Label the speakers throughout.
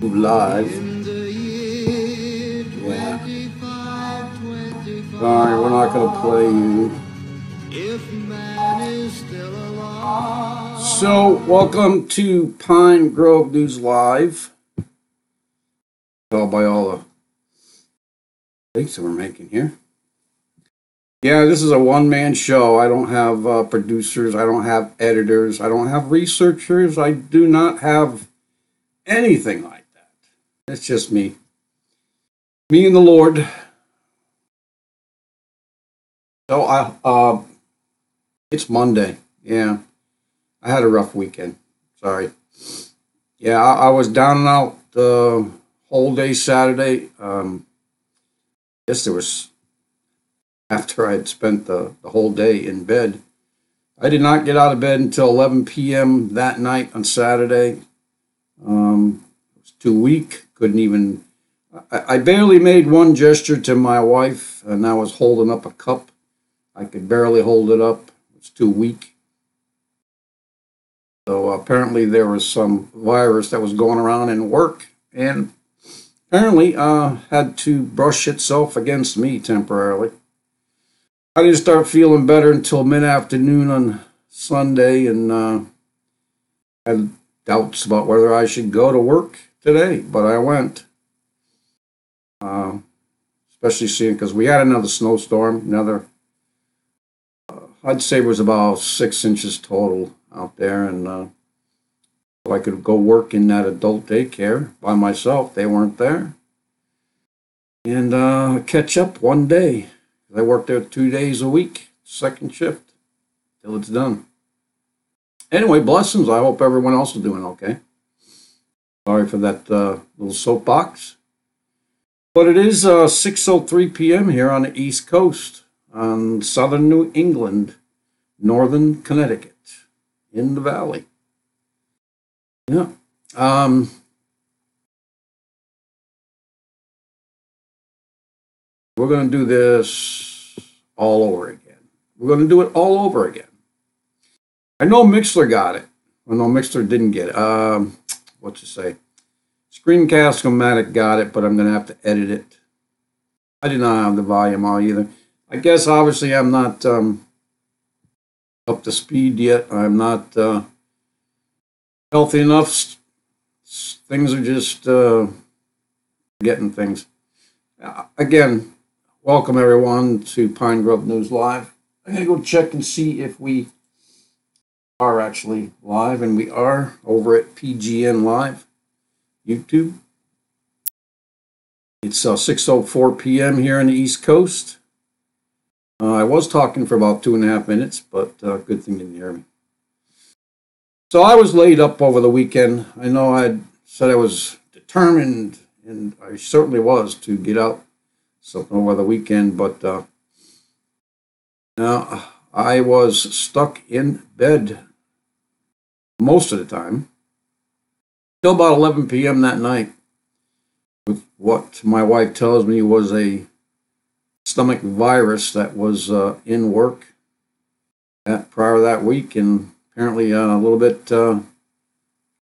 Speaker 1: Live. Yeah. Sorry, we're not going to play you. So, welcome to Pine Grove News Live. All by all the things that we're making here. Yeah, this is a one-man show. I don't have producers. I don't have editors. I don't have researchers. I do not have anything like that. It's just me. Me and the Lord. So, it's Monday. Yeah. I had a rough weekend. Sorry. Yeah, I was down and out the whole day Saturday. Guess there was, after I had spent the whole day in bed. I did not get out of bed until 11 p.m. that night on Saturday. It was too weak. Couldn't even, I barely made one gesture to my wife, and I was holding up a cup. I could barely hold it up. It was too weak. So apparently there was some virus that was going around in work, and apparently had to brush itself against me temporarily. I didn't start feeling better until mid-afternoon on Sunday, and had doubts about whether I should go to work today, but I went. Especially seeing, because we had another snowstorm, I'd say it was about 6 inches total out there, and so I could go work in that adult daycare by myself. They weren't there. And catch up one day. I work there 2 days a week, second shift, till it's done. Anyway, blessings. I hope everyone else is doing okay. Sorry for that little soapbox. But it is 6:03 p.m. here on the East Coast, on southern New England, northern Connecticut, in the valley. Yeah. We're going to do this all over again. We're going to do it all over again. I know Mixler got it. Well, no, Mixler didn't get it. What you say? Screencast-O-Matic got it, but I'm going to have to edit it. I did not have the volume on either. I guess, obviously, I'm not up to speed yet. I'm not healthy enough. Things are just getting things. Again, welcome everyone to Pine Grove News Live. I'm going to go check and see if we are actually live, and we are over at PGN Live, YouTube. It's 6:04 p.m. here on the East Coast. I was talking for about 2.5 minutes, but good thing you didn't hear me. So I was laid up over the weekend. I know I said I was determined, and I certainly was, to get out something over the weekend, but now I was stuck in bed most of the time till about 11 p.m. that night with what my wife tells me was a stomach virus that was in work prior that week, and apparently a little bit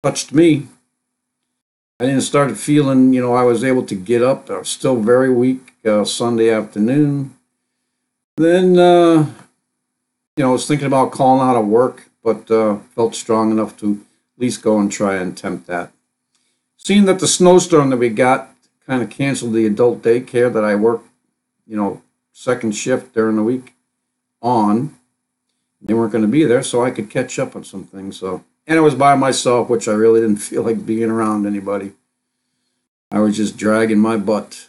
Speaker 1: touched me. I didn't start feeling, I was able to get up. I was still very weak Sunday afternoon. Then, I was thinking about calling out of work, but felt strong enough to at least go and try and attempt that. Seeing that the snowstorm that we got kind of canceled the adult daycare that I work, second shift during the week on. They weren't going to be there, so I could catch up on some things. So, and it was by myself, which I really didn't feel like being around anybody. I was just dragging my butt.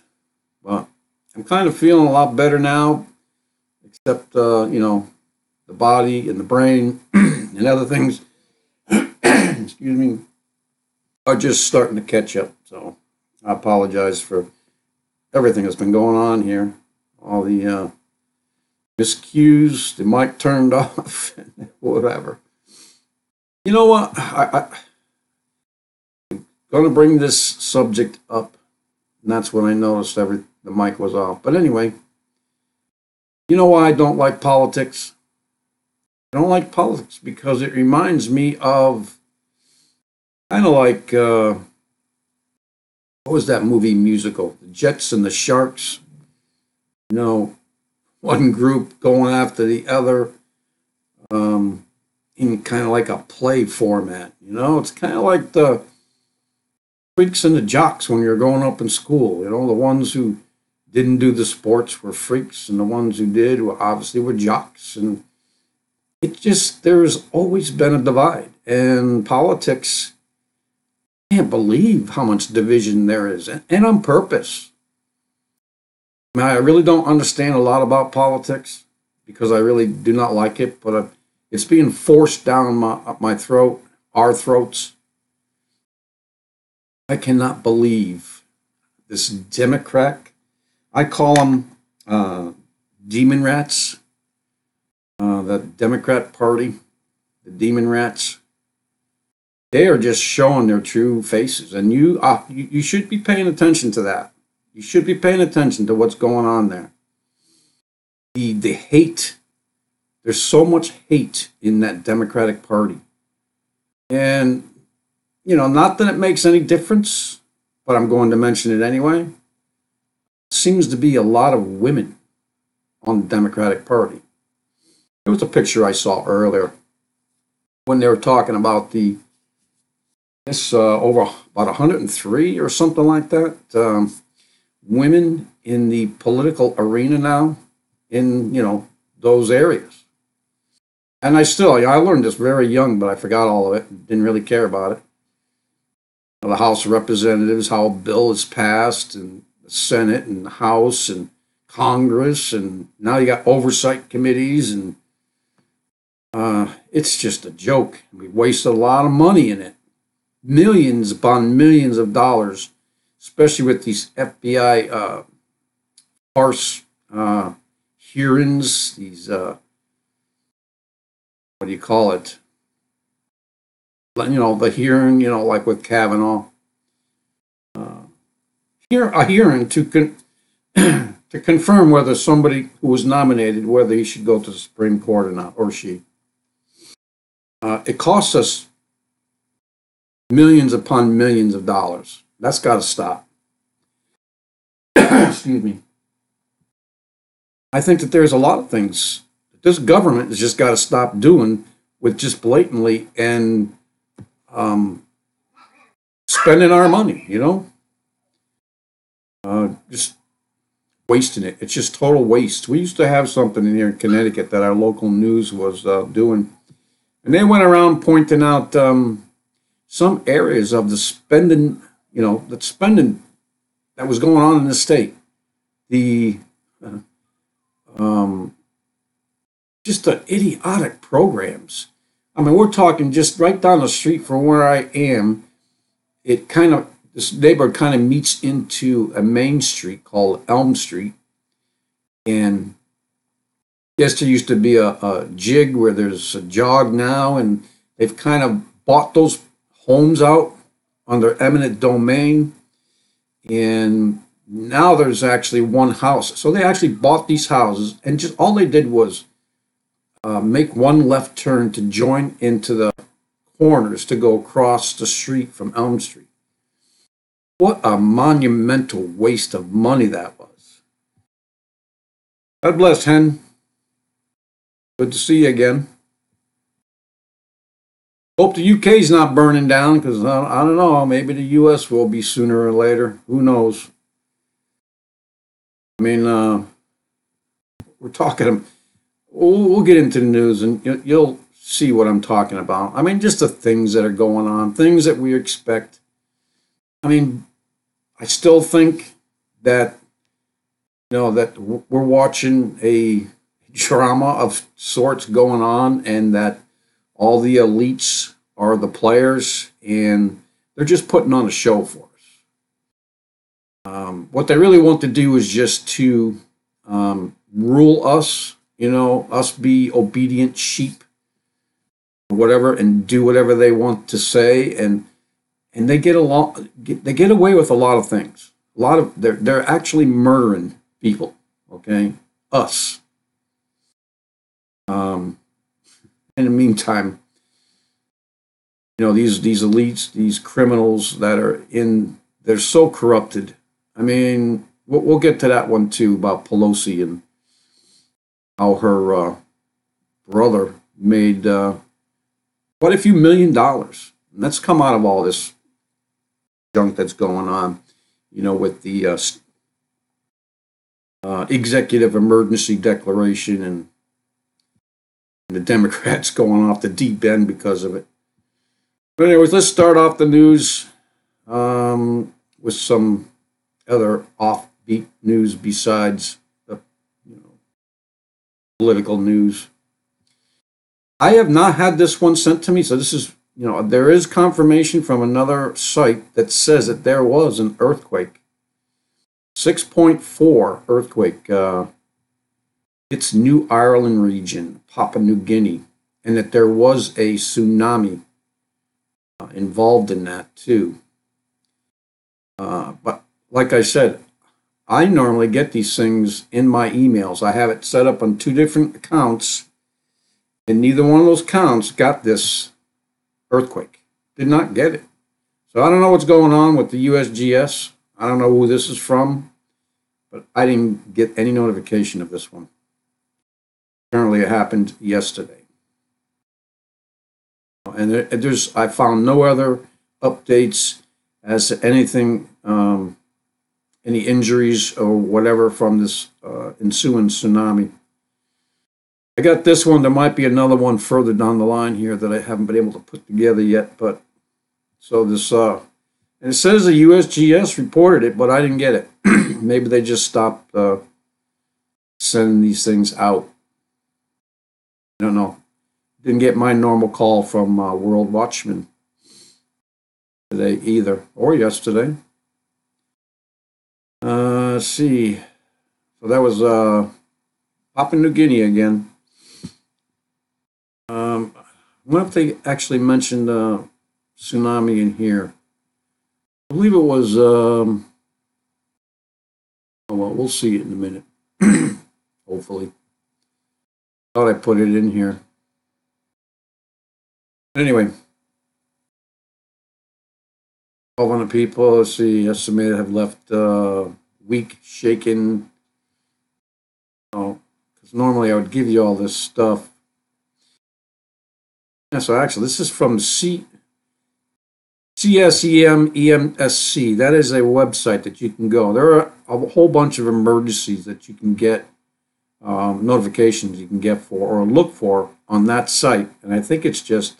Speaker 1: But I'm kind of feeling a lot better now, except, the body and the brain and other things, excuse me, are just starting to catch up. So I apologize for everything that's been going on here. All the miscues, the mic turned off, whatever. You know what? I'm going to bring this subject up, and that's when I noticed the mic was off. But anyway, you know why I don't like politics? I don't like politics because it reminds me of kind of like what was that movie musical? The Jets and the Sharks. You know, one group going after the other, in kind of like a play format. You know, it's kind of like the freaks and the jocks when you're growing up in school. You know, the ones who didn't do the sports were freaks, and the ones who did were obviously were jocks. And it just, there's always been a divide. And politics, I can't believe how much division there is, and on purpose. I mean, I really don't understand a lot about politics because I really do not like it, but it's being forced down my throat, our throats. I cannot believe this Democrat. I call them demon rats. The Democrat Party, the demon rats. They are just showing their true faces, and you should be paying attention to that. You should be paying attention to what's going on there. The hate. There's so much hate in that Democratic Party. And, you know, not that it makes any difference, but I'm going to mention it anyway. Seems to be a lot of women on the Democratic Party. There was a picture I saw earlier when they were talking about over about 103 or something like that. Women in the political arena now in, you know, those areas. And I learned this very young, but I forgot all of it. Didn't really care about it. The House of Representatives, how a bill is passed, and the Senate and the House and Congress, and now you got oversight committees, and it's just a joke. We wasted a lot of money in it. Millions upon millions of dollars, especially with these FBI farce hearings, these, what do you call it? You know, the hearing, you know, like with Kavanaugh. A hearing to to confirm whether somebody who was nominated, whether he should go to the Supreme Court or not, or she. It costs us millions upon millions of dollars. That's got to stop. Excuse me. I think that there's a lot of things that this government has just got to stop doing with just blatantly and spending our money, you know? Just wasting it. It's just total waste. We used to have something in here in Connecticut that our local news was doing. And they went around pointing out some areas of the spending, you know, the spending that was going on in the state. The just the idiotic programs. I mean, we're talking just right down the street from where I am. This neighborhood kind of meets into a main street called Elm Street. And yes, there used to be a jig where there's a jog now, and they've kind of bought those homes out under eminent domain. And now there's actually one house. So they actually bought these houses, and just all they did was make one left turn to join into the corners to go across the street from Elm Street. What a monumental waste of money that was. God bless, Hen. Good to see you again. Hope the UK's not burning down, because I don't know, maybe the US will be sooner or later. Who knows? I mean, we're talking, we'll get into the news and you'll see what I'm talking about. I mean, just the things that are going on, things that we expect. I mean, I still think that, you know, that we're watching a drama of sorts going on, and that all the elites are the players, and they're just putting on a show for us. What they really want to do is just to rule us, you know, us be obedient sheep, or whatever, and do whatever they want to say, and they get away with a lot of things. They're actually murdering people. Okay, us. In the meantime, you know, these elites, these criminals that are in they're so corrupted. I mean, we'll get to that one too about Pelosi and how her brother made quite a few $1 million. And that's come out of all this junk that's going on, with the executive emergency declaration and the Democrats going off the deep end because of it. But anyways, let's start off the news with some other offbeat news besides the political news. I have not had this one sent to me, so this is, there is confirmation from another site that says that there was an earthquake. 6.4 earthquake. It's New Ireland region, Papua New Guinea, and that there was a tsunami involved in that too. But like I said, I normally get these things in my emails. I have it set up on 2 different accounts, and neither one of those accounts got this earthquake. Did not get it. So I don't know what's going on with the USGS. I don't know who this is from, but I didn't get any notification of this one. Apparently it happened yesterday. And I found no other updates as to anything, any injuries or whatever from this ensuing tsunami. I got this one. There might be another one further down the line here that I haven't been able to put together yet. But so this, and it says the USGS reported it, but I didn't get it. Maybe they just stopped sending these things out. I don't know. Didn't get my normal call from World Watchman today either, or yesterday. Let's see. So that was Papua New Guinea again. I wonder if they actually mentioned tsunami in here. I believe it was, oh well, we'll see it in a minute. Hopefully. Thought I put it in here. Anyway. 1,200 people, let's see, estimated have left weak, shaken. Oh, because normally I would give you all this stuff. Yeah, so actually, this is from CSEMEMSC. That is a website that you can go. There are a whole bunch of emergencies that you can get, notifications you can get for or look for on that site. And I think it's just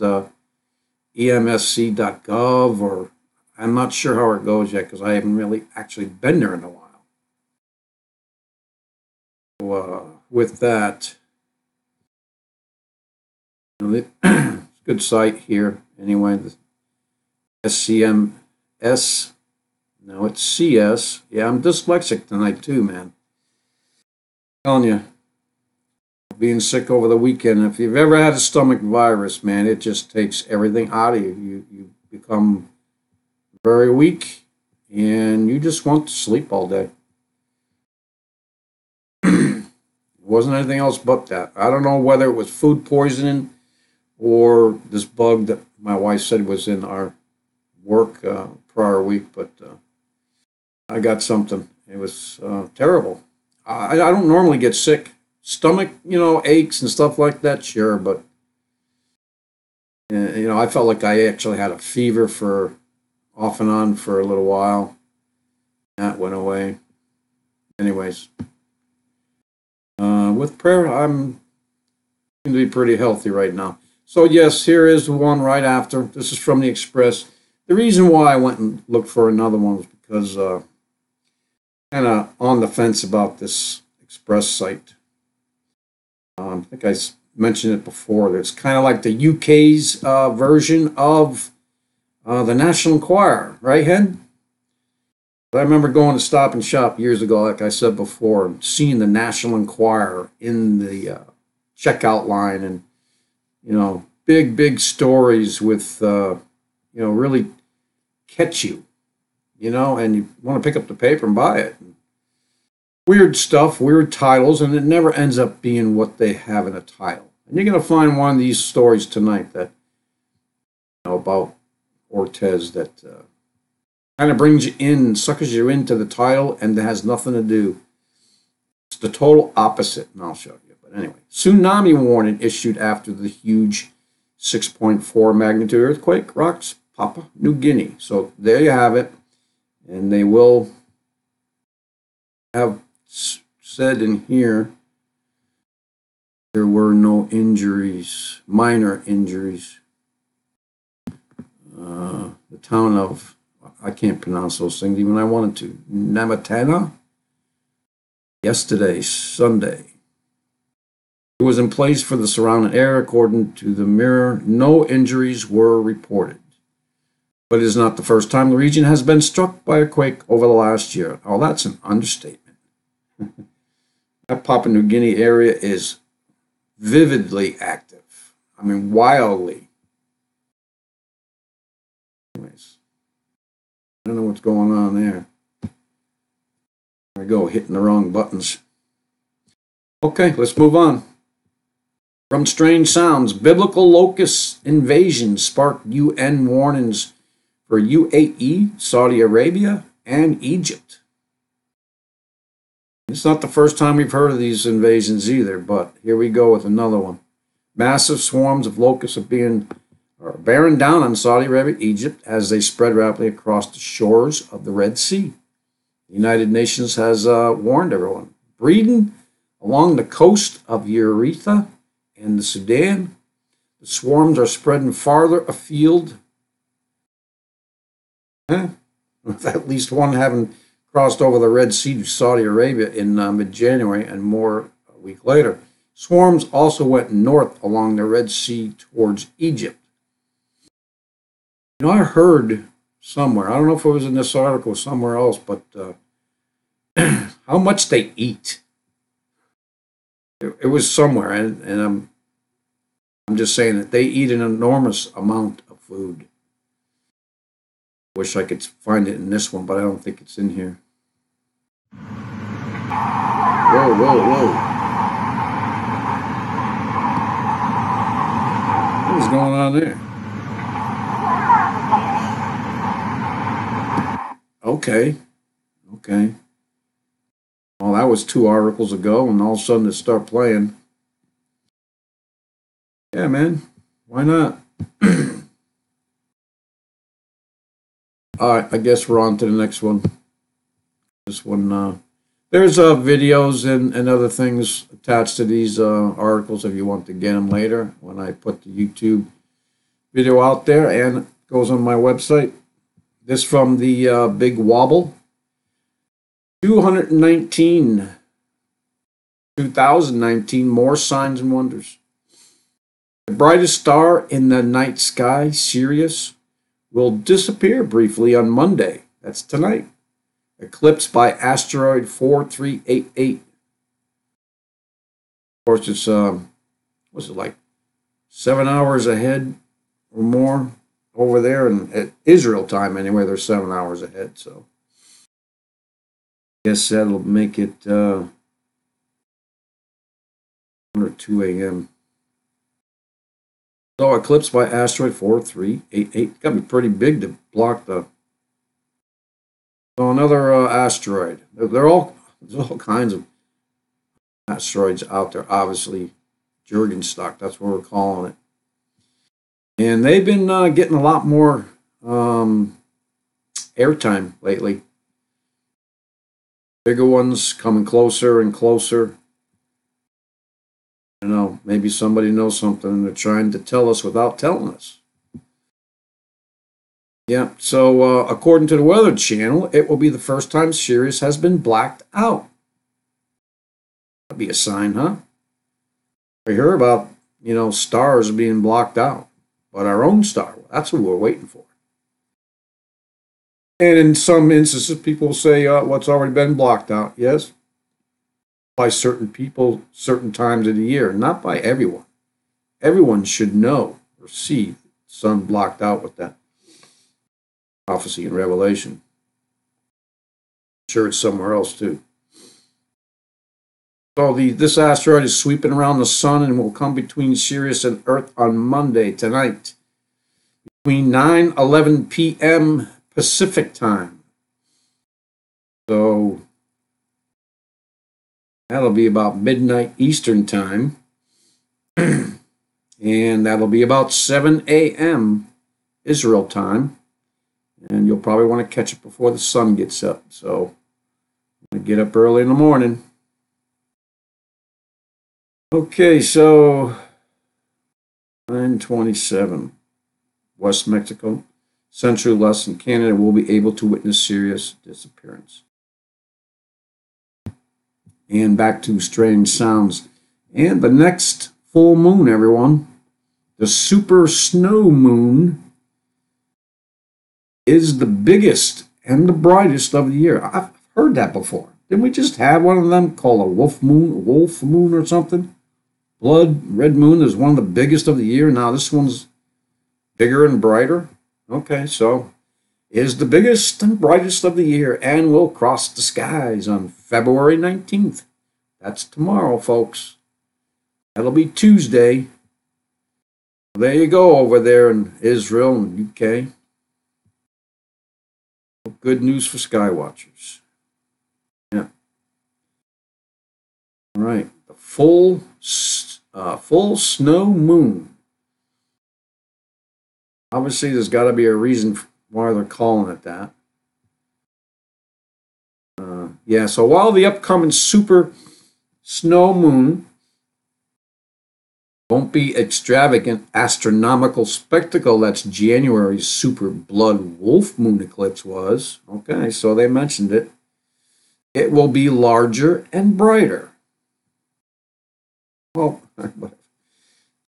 Speaker 1: emsc.gov, or I'm not sure how it goes yet because I haven't really actually been there in a while. So, with that, it's a good site here. Anyway, the SCMS. No, it's CS. Yeah, I'm dyslexic tonight too, man. I'm telling you, being sick over the weekend. If you've ever had a stomach virus, man, it just takes everything out of you. You become very weak, and you just want to sleep all day. It wasn't anything else but that. I don't know whether it was food poisoning or this bug that my wife said was in our work prior week, but I got something. It was terrible. I don't normally get sick. Stomach, aches and stuff like that, sure, but I felt like I actually had a fever for off and on for a little while. That went away. Anyways, with prayer, I'm going to be pretty healthy right now. So yes, here is the one right after. This is from the Express. The reason why I went and looked for another one was because kind of on the fence about this Express site. I think I mentioned it before. It's kind of like the UK's version of the National Enquirer, right, Hen? I remember going to Stop and Shop years ago, like I said before, and seeing the National Enquirer in the checkout line, and big stories with really catch you, and you want to pick up the paper and buy it. Weird stuff, weird titles, and it never ends up being what they have in a title. And you're going to find one of these stories tonight that about Cortez that Kind of brings you in, suckers you into the title, and it has nothing to do. It's the total opposite, and I'll show you. But anyway, tsunami warning issued after the huge 6.4 magnitude earthquake rocks Papua New Guinea. So there you have it. And they will have said in here there were no injuries, minor injuries. The town of, I can't pronounce those things even I wanted to, Namatana, yesterday, Sunday. It was in place for the surrounding area. According to the Mirror, no injuries were reported. But it is not the first time the region has been struck by a quake over the last year. Oh, that's an understatement. That Papua New Guinea area is vividly active. I mean, wildly. Anyways, I don't know what's going on there. There I go, hitting the wrong buttons. Okay, let's move on. From strange sounds, biblical locust invasion sparked UN warnings for UAE, Saudi Arabia, and Egypt. It's not the first time we've heard of these invasions either, but here we go with another one. Massive swarms of locusts are bearing down on Saudi Arabia, Egypt, as they spread rapidly across the shores of the Red Sea. The United Nations has warned everyone. Breeding along the coast of Eritrea and the Sudan, the swarms are spreading farther afield, with at least one having crossed over the Red Sea to Saudi Arabia in mid-January and more a week later. Swarms also went north along the Red Sea towards Egypt. You know, I heard somewhere, I don't know if it was in this article or somewhere else, but how much they eat. It was somewhere, and I'm just saying that they eat an enormous amount of food. Wish I could find it in this one, but I don't think it's in here. Whoa, whoa, whoa. What is going on there? Okay. Well, that was 2 articles ago, and all of a sudden it started playing. Yeah, man. Why not? All right, I guess we're on to the next one. This one, there's videos and other things attached to these articles if you want to get them later when I put the YouTube video out there, and it goes on my website. This from the Big Wobble. 2019, more signs and wonders. The brightest star in the night sky, Sirius, will disappear briefly on Monday. That's tonight. Eclipsed by asteroid 4388. Of course, it's what's it like 7 hours ahead or more over there, and at Israel time anyway, they're 7 hours ahead. So I guess that'll make it 1 or 2 a.m. So eclipsed by asteroid 4388. Got to be pretty big to block the. So another asteroid. There's all kinds of asteroids out there. Obviously, Jürgenstock. That's what we're calling it. And they've been getting a lot more airtime lately. Bigger ones coming closer and closer. You know, maybe somebody knows something and they're trying to tell us without telling us. Yeah, so according to the Weather Channel, it will be the first time Sirius has been blacked out. That'd be a sign, huh? We hear about, stars being blocked out, but our own star, that's what we're waiting for. And in some instances, people say, what's already been blocked out? Yes, by certain people, certain times of the year, not by everyone. Everyone should know or see the sun blocked out with that prophecy and revelation. I'm sure it's somewhere else too. So this asteroid is sweeping around the sun and will come between Sirius and Earth on Monday tonight, between 9:11 p.m. Pacific time. So that'll be about midnight Eastern time. And that'll be about 7 a.m. Israel time. And you'll probably want to catch it before the sun gets up. So I'm going to get up early in the morning. Okay, so 9:27, West Mexico, Central US and Canada will be able to witness Sirius disappearance. And back to strange sounds. And the next full moon, everyone, the super snow moon, is the biggest and the brightest of the year. I've heard that before. Didn't we just have one of them called a wolf moon or something? Blood red moon is one of the biggest of the year. Now this one's bigger and brighter. Okay, so is the biggest and brightest of the year and will cross the skies on February 19th. That's tomorrow, folks. That'll be Tuesday. There you go over there in Israel and UK. Good news for sky watchers. Yeah. All right. The full snow moon. Obviously, there's got to be a reason why they're calling it that. Yeah, so while the upcoming super snow moon won't be extravagant astronomical spectacle that's January's super blood wolf moon eclipse was, okay, so they mentioned it, it will be larger and brighter. Well,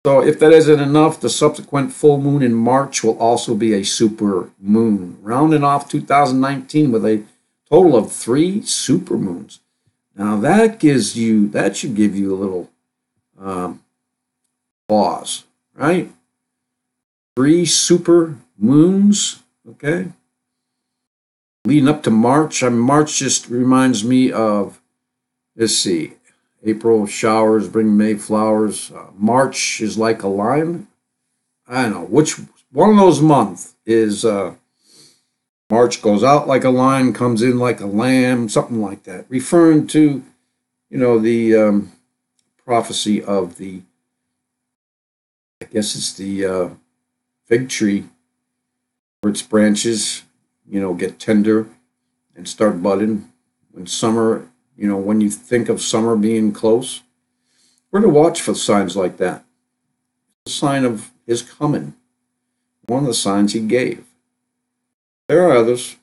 Speaker 1: so if that isn't enough, the subsequent full moon in March will also be a super moon, rounding off 2019 with a total of 3 super moons. Now that should give you a little pause, right? 3 super moons, okay? Leading up to March. March just reminds me of, let's see, April showers bring May flowers. March is like a lion. I don't know which one of those months is. March goes out like a lion, comes in like a lamb, something like that, referring to, the prophecy of the, I guess it's the fig tree, where its branches, get tender and start budding when summer. When you think of summer being close, we're to watch for signs like that. It's a sign of his coming. One of the signs he gave. There are others.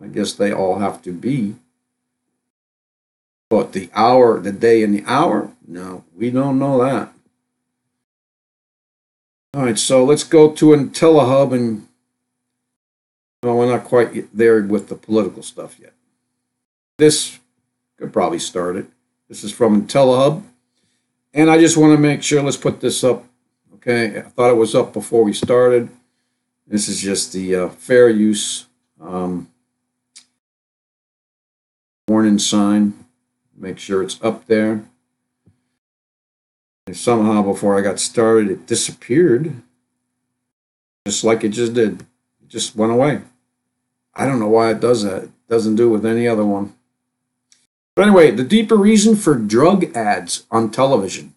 Speaker 1: I guess they all have to be. But the hour, the day and the hour, no, we don't know that. All right, so let's go to IntelliHub and we're not quite there with the political stuff yet. This could probably start it. This is from IntelliHub. And I just want to make sure, let's put this up. Okay, I thought it was up before we started. This is just the fair use warning sign. Make sure it's up there. And somehow before I got started, it disappeared. Just like it just did. It just went away. I don't know why it does that. It doesn't do it with any other one. But anyway, the deeper reason for drug ads on television.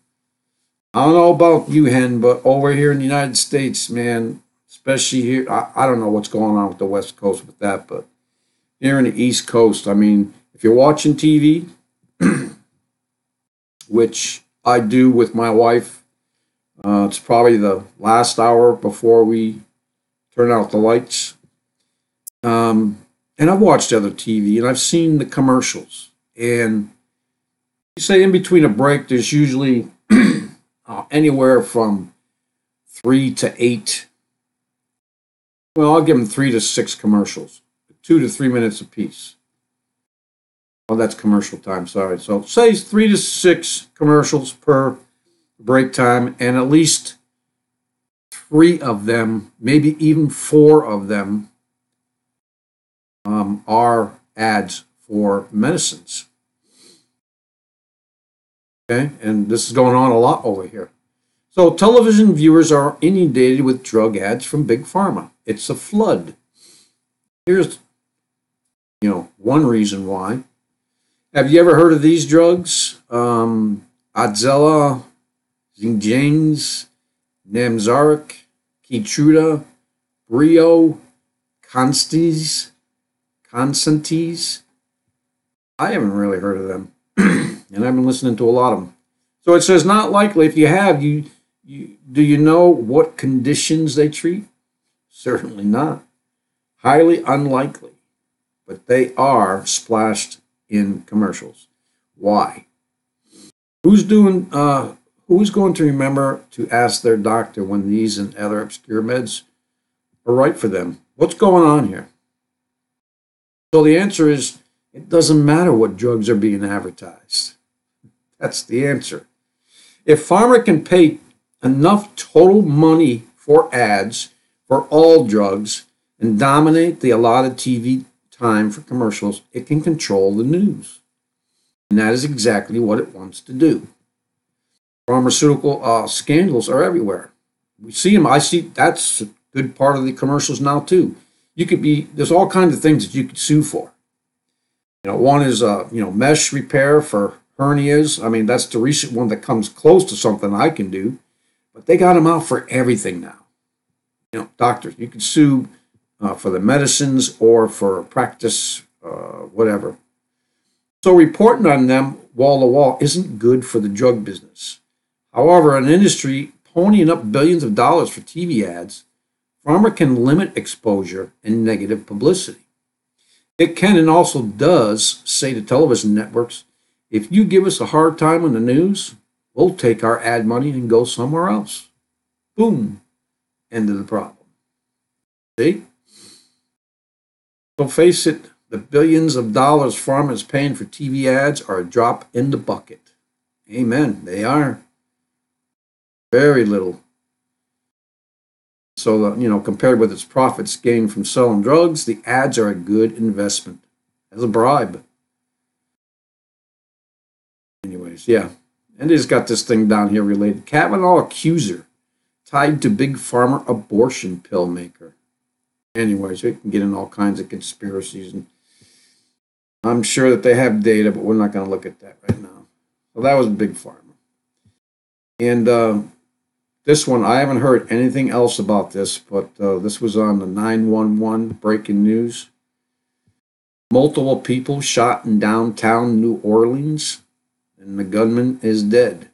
Speaker 1: I don't know about you, Hen, but over here in the United States, man, especially here, I don't know what's going on with the West Coast with that, but here in the East Coast, I mean, if you're watching TV, which I do with my wife, it's probably the last hour before we turn out the lights. And I've watched other TV, and I've seen the commercials. And you say in between a break, there's usually anywhere from 3 to 8. Well, I'll give them 3 to 6 commercials, 2 to 3 minutes apiece. Oh, that's commercial time, sorry. So say 3 to 6 commercials per break time, and at least 3 of them, maybe even 4 of them, are ads for medicines. Okay, and this is going on a lot over here. So television viewers are inundated with drug ads from Big Pharma. It's a flood. Here's, one reason why. Have you ever heard of these drugs? Adzela, Zinjanes, Namzaric, Keytruda, Brio, Constantes. I haven't really heard of them, and I've been listening to a lot of them. So it says not likely. If you have, do you know what conditions they treat? Certainly not. Highly unlikely, but they are splashed in commercials. Why? Who's going to remember to ask their doctor when these and other obscure meds are right for them? What's going on here? So the answer is, it doesn't matter what drugs are being advertised. That's the answer. If pharma can pay enough total money for ads for all drugs and dominate the allotted TV time for commercials, it can control the news. And that is exactly what it wants to do. Pharmaceutical scandals are everywhere. We see them. I see that's a good part of the commercials now too. There's all kinds of things that you could sue for. One is mesh repair for hernias. I mean, that's the recent one that comes close to something I can do. But they got them out for everything now. Doctors, you can sue for the medicines or for practice, whatever. So reporting on them wall to wall isn't good for the drug business. However, an industry ponying up billions of dollars for TV ads, pharma can limit exposure and negative publicity. It can and also does say to television networks, if you give us a hard time on the news, we'll take our ad money and go somewhere else. Boom. End of the problem. See? So face it, the billions of dollars pharma is paying for TV ads are a drop in the bucket. Amen. They are. Very little. So, compared with its profits gained from selling drugs, the ads are a good investment as a bribe. Anyways, yeah. And he's got this thing down here related. Kavanaugh accuser tied to big pharma abortion pill maker. Anyways, we can get in all kinds of conspiracies. And I'm sure that they have data, but we're not going to look at that right now. So that was big pharma. And this one, I haven't heard anything else about this, but this was on the 911 breaking news. Multiple people shot in downtown New Orleans, and the gunman is dead.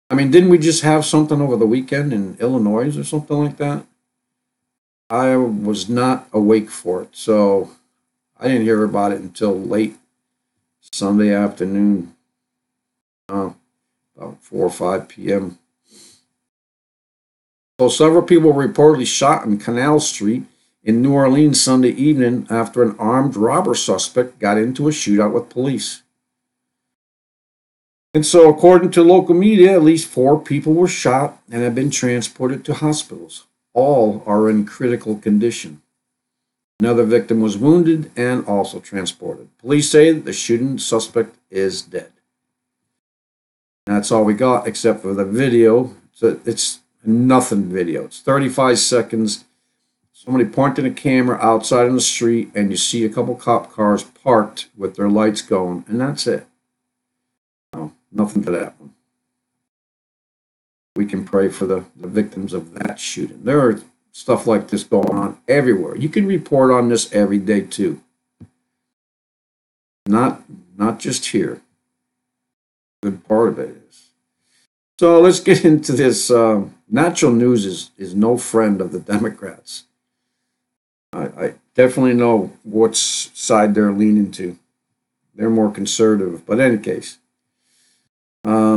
Speaker 1: I mean, didn't we just have something over the weekend in Illinois or something like that? I was not awake for it, so I didn't hear about it until late Sunday afternoon, about 4 or 5 p.m. So several people were reportedly shot on Canal Street in New Orleans Sunday evening after an armed robber suspect got into a shootout with police. And so, according to local media, at least 4 people were shot and have been transported to hospitals. All are in critical condition. Another victim was wounded and also transported. Police say that the shooting suspect is dead. And that's all we got except for the video. So it's nothing video. It's 35 seconds. Somebody pointing a camera outside on the street, and you see a couple cop cars parked with their lights going, and that's it. No, nothing to that one. We can pray for the victims of that shooting. There are stuff like this going on everywhere. You can report on this every day too. Not just here. A good part of it is. So let's get into this. Natural news is no friend of the Democrats. I definitely know what side they're leaning to. They're more conservative. But in any case, I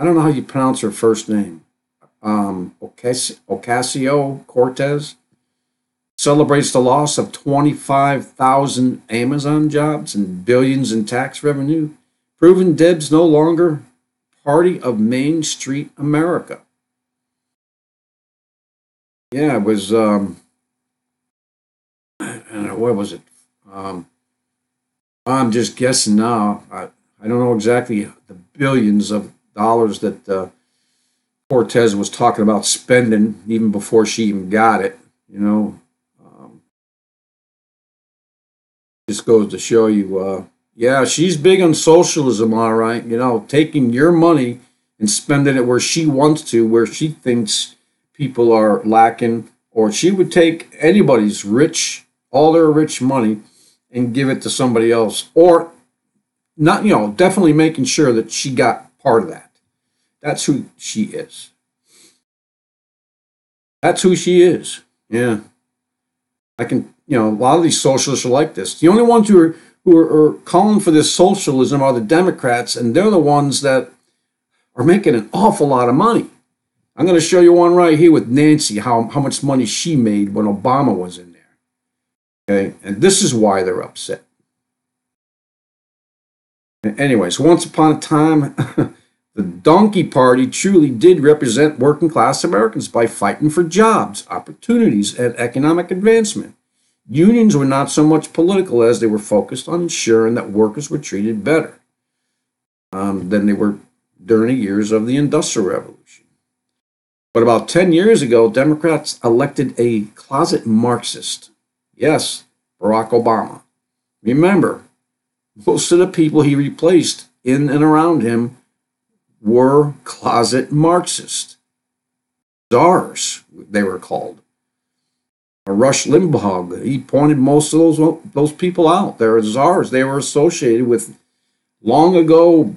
Speaker 1: don't know how you pronounce her first name. Ocasio-Cortez celebrates the loss of 25,000 Amazon jobs and billions in tax revenue, proving Deb's no longer party of Main Street America. Yeah, it was, I don't know, what was it? I'm just guessing now. I don't know exactly the billions of dollars that Cortez was talking about spending even before she even got it. Just goes to show you, yeah, she's big on socialism, all right. You know, taking your money and spending it where she wants to, where she thinks people are lacking, or she would take anybody's rich, all their rich money, and give it to somebody else, or not, you know, definitely making sure that she got part of that. That's who she is. That's who she is. Yeah. I can, you know, a lot of these socialists are like this. The only ones who are calling for this socialism are the Democrats, and they're the ones that are making an awful lot of money. I'm going to show you one right here with Nancy, how much money she made when Obama was in there. Okay, and this is why they're upset. Anyways, once upon a time, the donkey party truly did represent working class Americans by fighting for jobs, opportunities, and economic advancement. Unions were not so much political as they were focused on ensuring that workers were treated better than they were during the years of the Industrial Revolution. But about 10 years ago, Democrats elected a closet Marxist. Yes, Barack Obama. Remember, most of the people he replaced in and around him were closet Marxists. Czars, they were called. Rush Limbaugh, he pointed most of those people out. They were czars. They were associated with long ago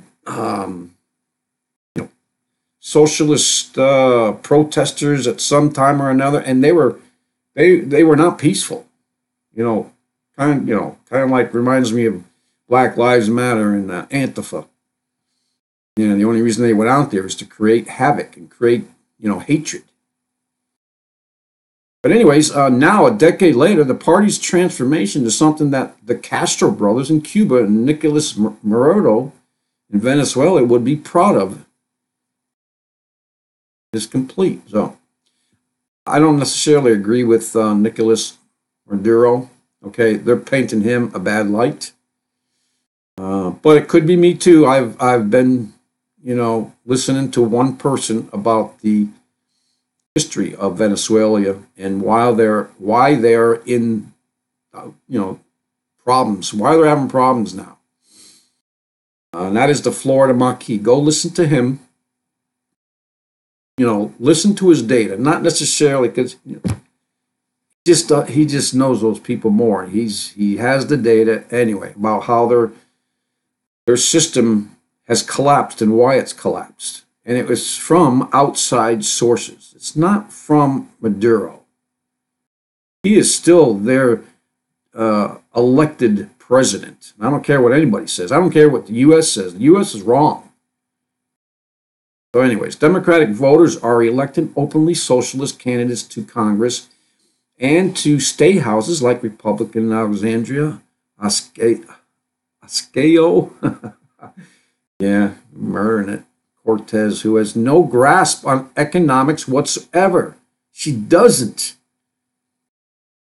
Speaker 1: socialist protesters at some time or another, and they were not peaceful. Kind of like reminds me of Black Lives Matter and Antifa. The only reason they went out there is to create havoc and create hatred. But anyways, now a decade later, the party's transformation to something that the Castro brothers in Cuba and Nicolas Maduro in Venezuela would be proud of is complete. So I don't necessarily agree with Nicolas Maduro. Okay, they're painting him a bad light, but it could be me too. I've been listening to one person about the history of Venezuela and why they're in problems, why they're having problems now. And that is the Florida Marquis. Go listen to him. Listen to his data, not necessarily because he just knows those people more. He has the data anyway about how their system has collapsed and why it's collapsed. And it was from outside sources. It's not from Maduro. He is still their elected president. I don't care what anybody says. I don't care what the U.S. says. The U.S. is wrong. So anyways, Democratic voters are electing openly socialist candidates to Congress and to state houses like Republican Alexandria Ocasio. Yeah, murdering it. Cortez, who has no grasp on economics whatsoever. She doesn't.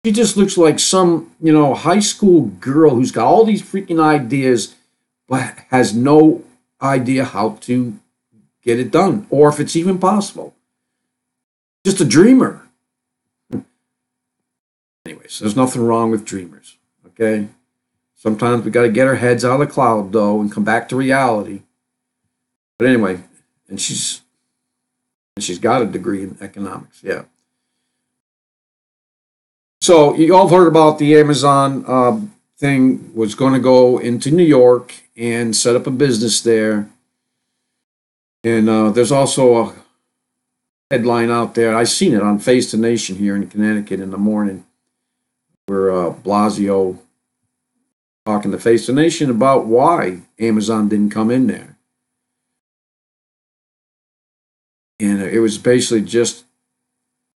Speaker 1: She just looks like some, high school girl who's got all these freaking ideas, but has no idea how to get it done, or if it's even possible. Just a dreamer. Anyways, there's nothing wrong with dreamers, okay? Sometimes we got to get our heads out of the cloud, though, and come back to reality. But anyway, and she's got a degree in economics, yeah. So you all heard about the Amazon thing was going to go into New York and set up a business there. And there's also a headline out there. I seen it on Face the Nation here in Connecticut in the morning, where Blasio talking to Face the Nation about why Amazon didn't come in there. And it was basically just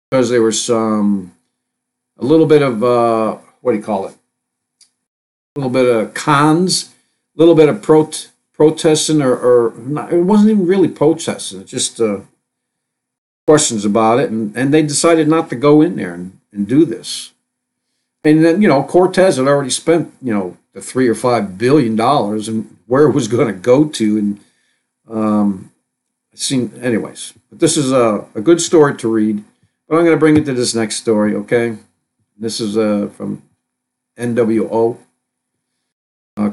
Speaker 1: because there was a little bit of, what do you call it? A little bit of cons, a little bit of protesting, or not, it wasn't even really protesting. It's just questions about it. And they decided not to go in there and do this. And then, Cortez had already spent, the $3 or $5 billion and where it was going to go to. And anyways, but this is a good story to read. But I'm going to bring it to this next story, okay? This is from NWO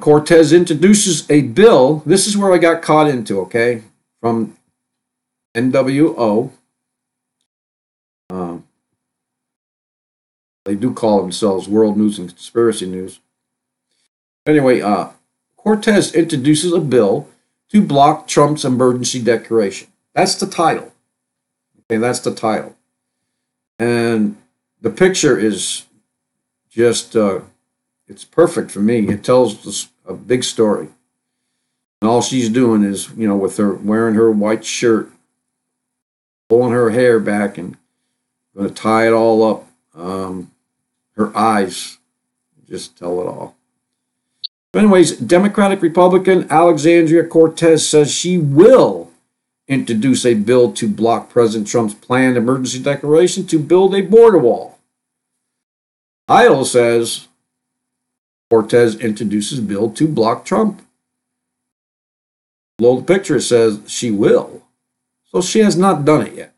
Speaker 1: Cortez introduces a bill. This is where I got caught into, okay, from NWO. They do call themselves World News and Conspiracy News. Anyway, Cortez introduces a bill to block Trump's emergency declaration. That's the title. Okay, that's the title. And the picture is just, it's perfect for me. It tells a big story. And all she's doing is, with her wearing her white shirt, pulling her hair back and going to tie it all up. Her eyes just tell it all. But anyways, Democratic Republican Alexandria Cortez says she will introduce a bill to block President Trump's planned emergency declaration to build a border wall. Title says Cortez introduces bill to block Trump. Below the picture it says she will. So she has not done it yet.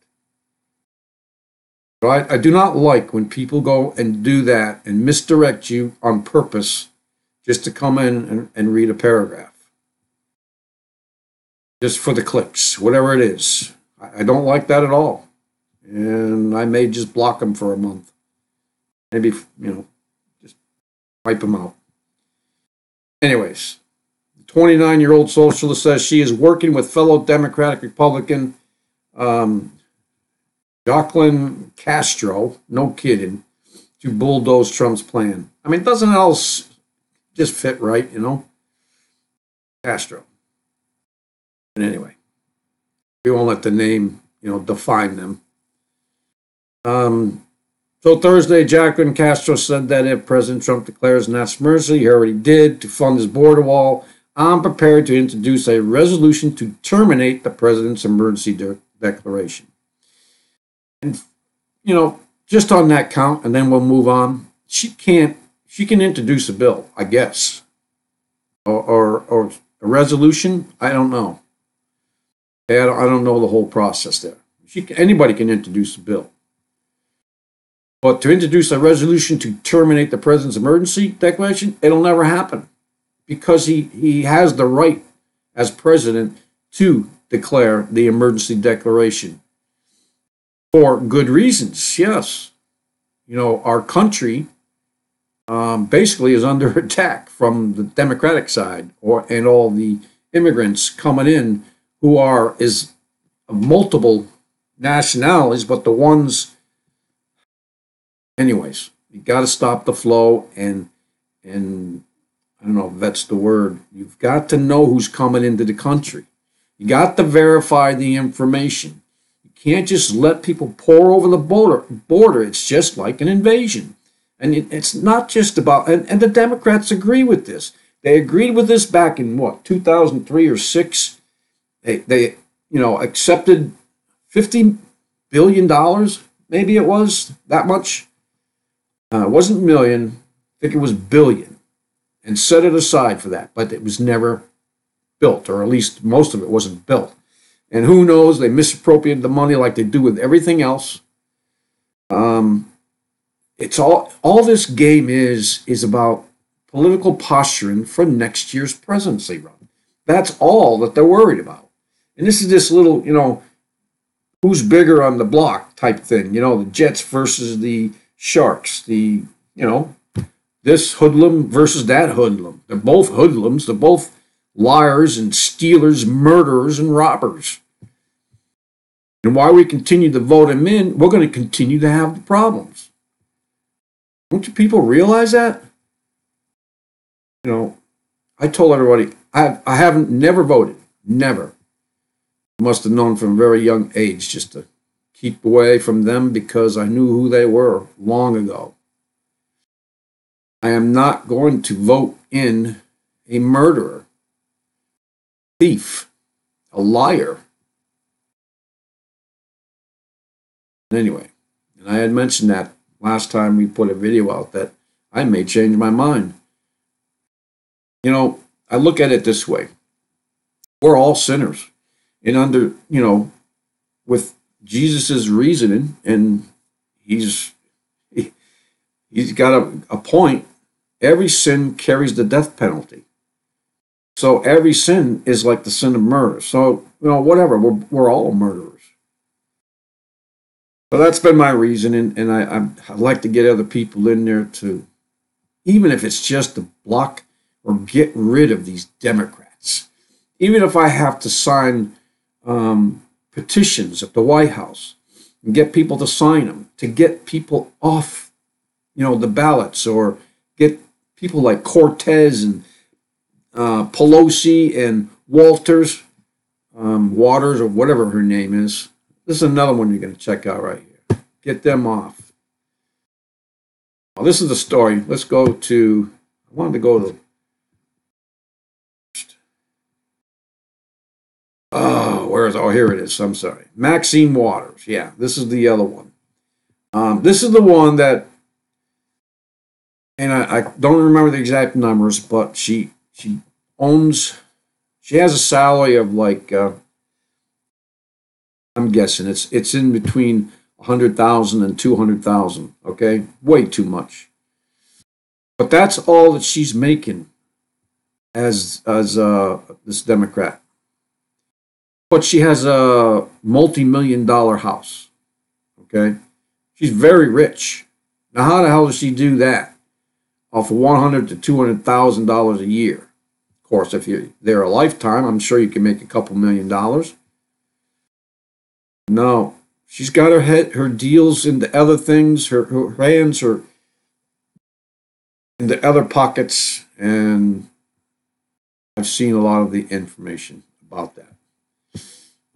Speaker 1: Right? I do not like when people go and do that and misdirect you on purpose just to come in and read a paragraph. Just for the clicks, whatever it is. I don't like that at all. And I may just block them for a month. Maybe, just wipe them out. Anyways, the 29-year-old socialist says she is working with fellow Democratic Republican Jacqueline Castro, no kidding, to bulldoze Trump's plan. I mean, doesn't it all just fit right, Castro. But anyway, we won't let the name, define them. So Thursday, Jacqueline Castro said that if President Trump declares national emergency, he already did, to fund his border wall, I'm prepared to introduce a resolution to terminate the president's emergency declaration. And, just on that count, and then we'll move on. She can introduce a bill, I guess, or a resolution. I don't know. I don't know the whole process there. Anybody can introduce a bill. But to introduce a resolution to terminate the president's emergency declaration, it'll never happen because he has the right as president to declare the emergency declaration for good reasons. Yes. Our country basically is under attack from the Democratic side and all the immigrants coming in who is multiple nationalities, but the ones, anyways, you got to stop the flow and I don't know if that's the word. You've got to know who's coming into the country. You got to verify the information. You can't just let people pour over the border. It's just like an invasion. And it's not just about, and the Democrats agree with this. They agreed with this back in 2003 or 6. They accepted $50 billion, maybe it was that much. It wasn't million, I think it was billion, and set it aside for that. But it was never built, or at least most of it wasn't built. And who knows, they misappropriated the money like they do with everything else. It's all this game is about political posturing for next year's presidency run. That's all that they're worried about. And this is this little, who's bigger on the block type thing. The Jets versus the Sharks. This hoodlum versus that hoodlum. They're both hoodlums. They're both liars and stealers, murderers and robbers. And while we continue to vote them in, we're going to continue to have the problems. Don't you people realize that? I told everybody, I haven't never voted. Never. I must have known from a very young age just to keep away from them because I knew who they were long ago. I am not going to vote in a murderer, thief, a liar. Anyway, and I had mentioned that last time we put a video out that I may change my mind. I look at it this way. We're all sinners. And under, with Jesus's reasoning, and he's got a point, every sin carries the death penalty. So every sin is like the sin of murder. So, whatever, we're all murderers. So that's been my reason, and I like to get other people in there too, even if it's just to block or get rid of these Democrats. Even if I have to sign petitions at the White House and get people to sign them, to get people off, the ballots, or get people like Cortez and Pelosi and Waters, or whatever her name is. This is another one you're going to check out right here. Get them off. Well, this is the story. Let's go to, I wanted to go to, here it is. I'm sorry. Maxine Waters. Yeah, this is the other one. This is the one that, and I don't remember the exact numbers, but she has a salary of like, I'm guessing it's in between 100,000 and 200,000. Okay, way too much. But that's all that she's making as this Democrat. But she has a multi-million-dollar house. Okay, she's very rich. Now, how the hell does she do that? Off of $100,000 to $200,000 a year. Of course, if you're there a lifetime, I'm sure you can make a couple $1,000,000. No, she's got her deals into other things, her hands are into other pockets, and I've seen a lot of the information about that.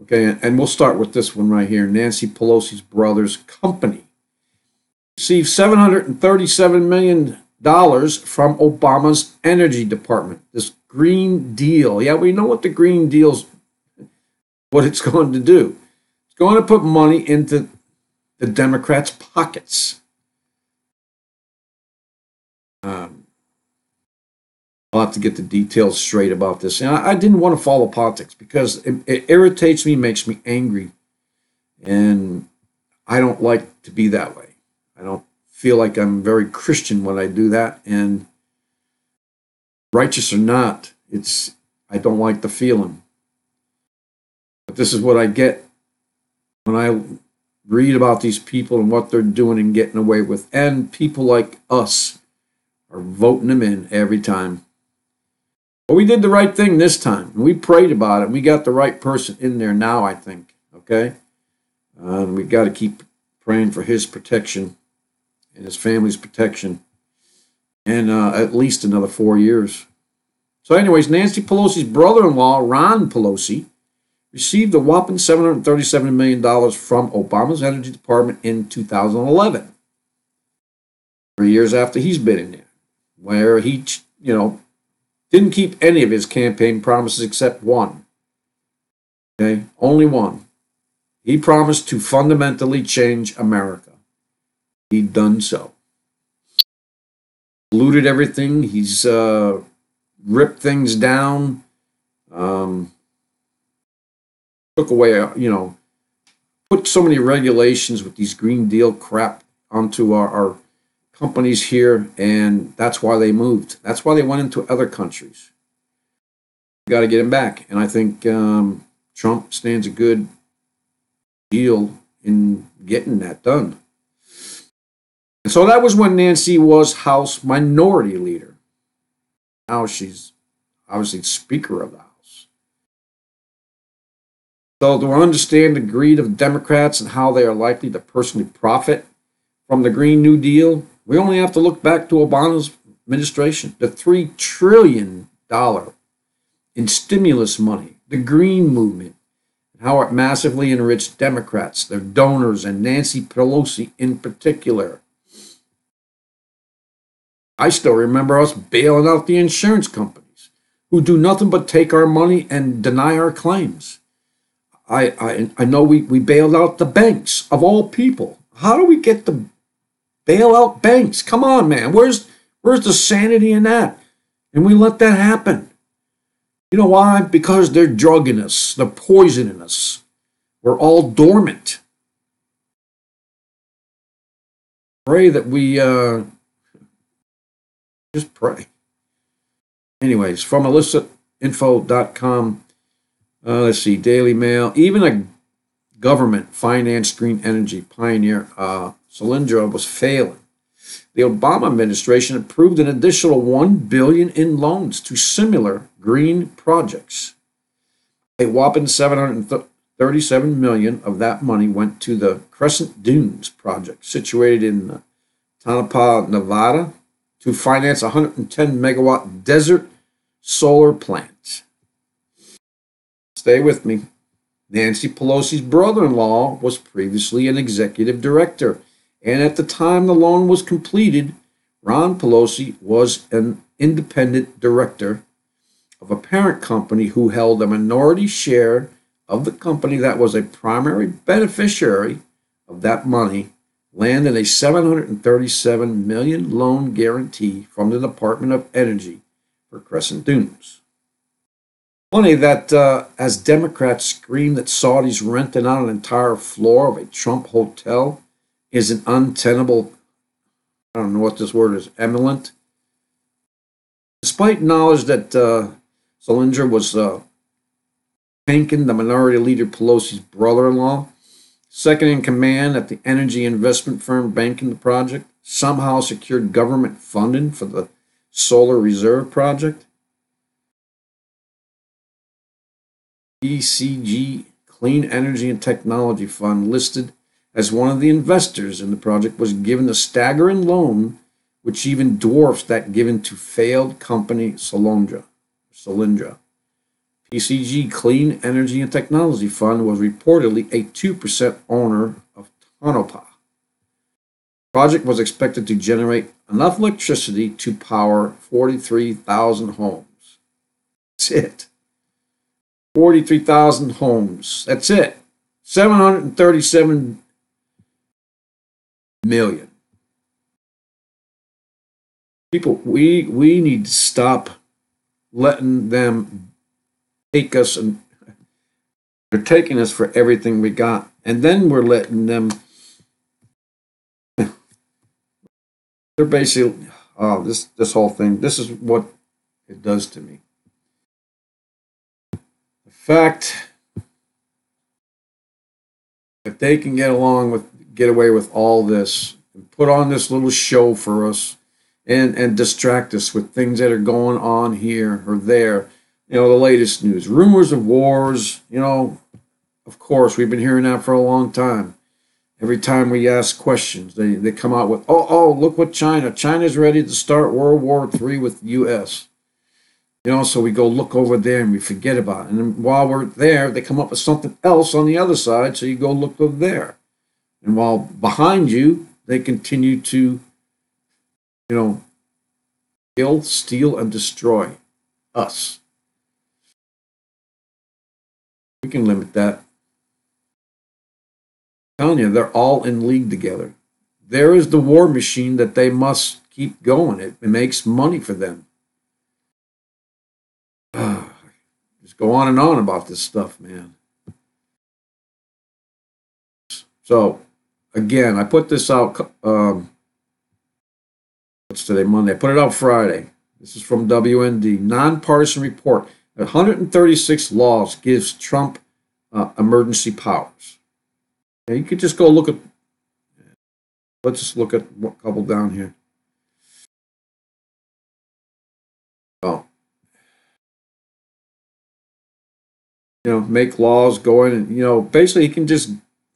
Speaker 1: Okay, and we'll start with this one right here. Nancy Pelosi's brother's company received $737 million from Obama's energy department. This Green Deal. Yeah, we know what the Green Deal's, what it's going to do. It's going to put money into the Democrats' pockets. I'll have to get the details straight about this. And I didn't want to follow politics because it irritates me, makes me angry. And I don't like to be that way. I don't feel like I'm very Christian when I do that. And righteous or not, I don't like the feeling. But this is what I get when I read about these people and what they're doing and getting away with. And people like us are voting them in every time. But we did the right thing this time. We prayed about it. We got the right person in there now, I think. Okay? We got to keep praying for his protection and his family's protection. And at least another 4 years. So anyways, Nancy Pelosi's brother-in-law, Ron Pelosi, received a whopping $737 million from Obama's energy department in 2011. 3 years after he's been in there. Where he, didn't keep any of his campaign promises except one. Okay, only one. He promised to fundamentally change America. He'd done so. Looted everything. He's ripped things down. Took away, put so many regulations with these Green Deal crap onto our companies here, and that's why they moved. That's why they went into other countries. We got to get him back, and I think Trump stands a good deal in getting that done. And so that was when Nancy was House Minority Leader. Now she's obviously Speaker of the House. So to understand the greed of Democrats and how they are likely to personally profit from the Green New Deal, we only have to look back to Obama's administration. The $3 trillion in stimulus money, the Green Movement, and how it massively enriched Democrats, their donors, and Nancy Pelosi in particular. I still remember us bailing out the insurance companies who do nothing but take our money and deny our claims. I know we bailed out the banks, of all people. How do we get the bail out banks? Come on, man. Where's the sanity in that? And we let that happen. You know why? Because they're drugging us. They're poisoning us. We're all dormant. Pray that we just pray. Anyways, from illicit info.com. Let's see, Daily Mail. Even a government-financed green energy pioneer, Solyndra, was failing. The Obama administration approved an additional $1 billion in loans to similar green projects. A whopping $737 million of that money went to the Crescent Dunes project, situated in Tonopah, Nevada, to finance a 110-megawatt desert solar plant. Stay with me. Nancy Pelosi's brother-in-law was previously an executive director, and at the time the loan was completed, Ron Pelosi was an independent director of a parent company who held a minority share of the company that was a primary beneficiary of that money, landed a $737 million loan guarantee from the Department of Energy for Crescent Dunes. Funny that as Democrats scream that Saudis renting out an entire floor of a Trump hotel is an untenable, I don't know what this word is, eminent. Despite knowledge that Solyndra was tanking the minority leader Pelosi's brother-in-law, second in command at the energy investment firm banking the project, somehow secured government funding for the Solar Reserve project. PCG Clean Energy and Technology Fund, listed as one of the investors in the project, was given a staggering loan which even dwarfs that given to failed company Solyndra. PCG Clean Energy and Technology Fund was reportedly a 2% owner of Tonopah. The project was expected to generate enough electricity to power 43,000 homes. That's it. 43,000 homes. That's it. 737 million. People, we need to stop letting them take us, and they're taking us for everything we got, and then we're letting them. They're basically, this whole thing. This is what it does to me. The fact that they can get away with all this, and put on this little show for us, and distract us with things that are going on here or there. You know, the latest news, rumors of wars, you know, of course, we've been hearing that for a long time. Every time we ask questions, they come out with, oh, look what China's ready to start World War III with the U.S. You know, so we go look over there and we forget about it. And then while we're there, they come up with something else on the other side, so you go look over there. And while behind you, they continue to, you know, kill, steal, and destroy us. We can limit that. I'm telling you, they're all in league together. There is the war machine that they must keep going. It makes money for them. Just go on and on about this stuff, man. So, again, I put this out, what's today, Monday? I put it out Friday. This is from WND. Nonpartisan report. 136 laws gives Trump emergency powers. Okay, you could just go look at, let's just look at a couple down here. Oh. You know, make laws, go in, and, you know, basically he can just,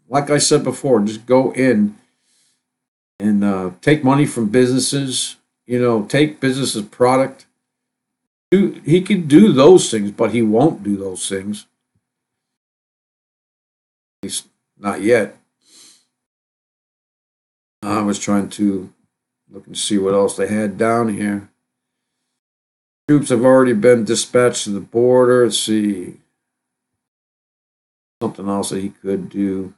Speaker 1: like I said before, just go in and take money from businesses, you know, take businesses' product. He could do those things, but he won't do those things. At least not yet. I was trying to look and see what else they had down here. Troops have already been dispatched to the border. Let's see. Something else that he could do.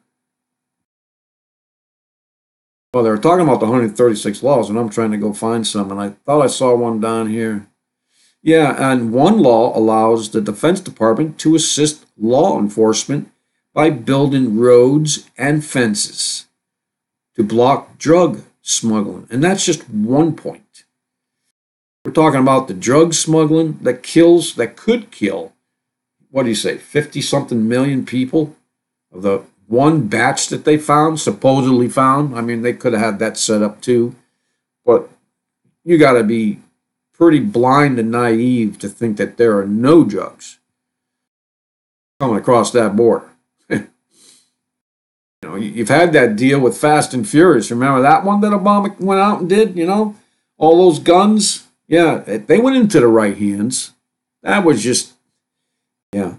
Speaker 1: Well, they were talking about the 136 laws, and I'm trying to go find some, and I thought I saw one down here. Yeah, and one law allows the Defense Department to assist law enforcement by building roads and fences to block drug smuggling. And that's just one point. We're talking about the drug smuggling that could kill, what do you say, 50-something million people of the one batch that they supposedly found. I mean, they could have had that set up too. But you got to be pretty blind and naive to think that there are no drugs coming across that border. You know, you've had that deal with Fast and Furious. Remember that one that Obama went out and did, you know? All those guns? Yeah, they went into the right hands. That was just, yeah.